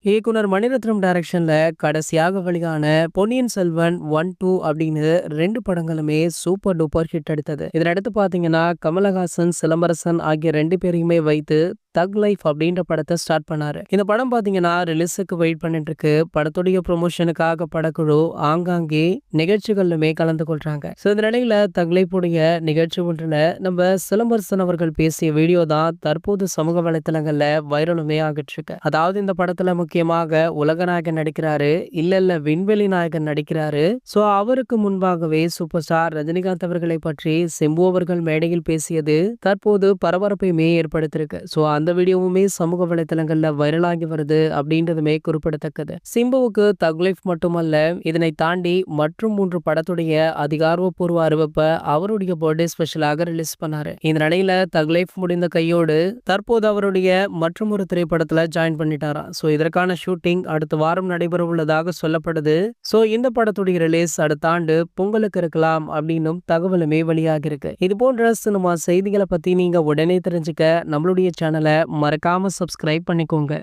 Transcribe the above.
இயக்குனர் மணிரத்னம் டைரக்ஷன்ல கடைசியாக வெளியான பொன்னியின் செல்வன் 1, 2 அப்படின்னு 2 படங்களுமே சூப்பர் டூப்பர் ஹிட் அடித்தது. இதனடுத்து பாத்தீங்கன்னா கமலஹாசன், சிலம்பரசன் ஆகிய 2 பேரையுமே வைத்து தக் லைஃப் அப்படின்ற படத்தை ஸ்டார்ட் பண்ணாரு. இந்த படம் பாத்தீங்கன்னா ரிலீஸுக்கு வெயிட் பண்ணிட்டு இருக்கு. படத்துடைய ப்ரொமோஷனுக்காக படக்குழு ஆங்காங்கே நிகழ்ச்சிகள்லுமே கலந்து கொள்றாங்க. இந்த நிலையில தக் லைஃப் உடைய நிகழ்ச்சி ஒன்றுல நம்ம சிலம்பரசன் அவர்கள் பேசிய வீடியோ தான் தற்போது சமூக வலைத்தளங்கள்ல வைரலுமே ஆகிட்டு இருக்கு. அதாவது இந்த படத்துல முக்கியமாக உலகநாயகன் நடிக்கிறாரு, இல்ல விண்வெளி நாயகன் நடிக்கிறாரு. அவருக்கு முன்பாகவே சூப்பர் ஸ்டார் ரஜினிகாந்த் அவர்களை பற்றி சிம்பு அவர்கள் மேடையில் பேசியது தற்போது பரபரப்பையுமே ஏற்படுத்தியிருக்கு. அந்த வீடியோவுமே சமூக வலைத்தளங்கள்ல வைரலாகி வருது அப்படின்றதுமே குறிப்பிடத்தக்கது. சிம்புவுக்கு தக் லைஃப் மட்டுமல்ல, இதனை தாண்டி மற்றும் 3 படத்துடைய அதிகாரப்பூர்வ அறிவிப்பை அவருடைய பர்த்டே ஸ்பெஷலாக ரிலீஸ் பண்ணாரு. இந்த நிலையில தக் லைஃப் முடிந்த கையோடு தற்போது அவருடைய மற்றும் ஒரு திரைப்படத்துல ஜாயின் பண்ணிட்டாராம். இதற்கான ஷூட்டிங் அடுத்த வாரம் நடைபெற உள்ளதாக சொல்லப்படுது. இந்த படத்துடைய ரிலீஸ் அடுத்த ஆண்டு பொங்கலுக்கு இருக்கலாம் அப்படின்னும் தகவலுமே வெளியாகி இருக்கு. இது போன்ற சினிமா செய்திகளை பத்தி நீங்க உடனே தெரிஞ்சுக்க நம்மளுடைய சேனலை மறக்காம சப்ஸ்கிரைப் பண்ணிக்கோங்க.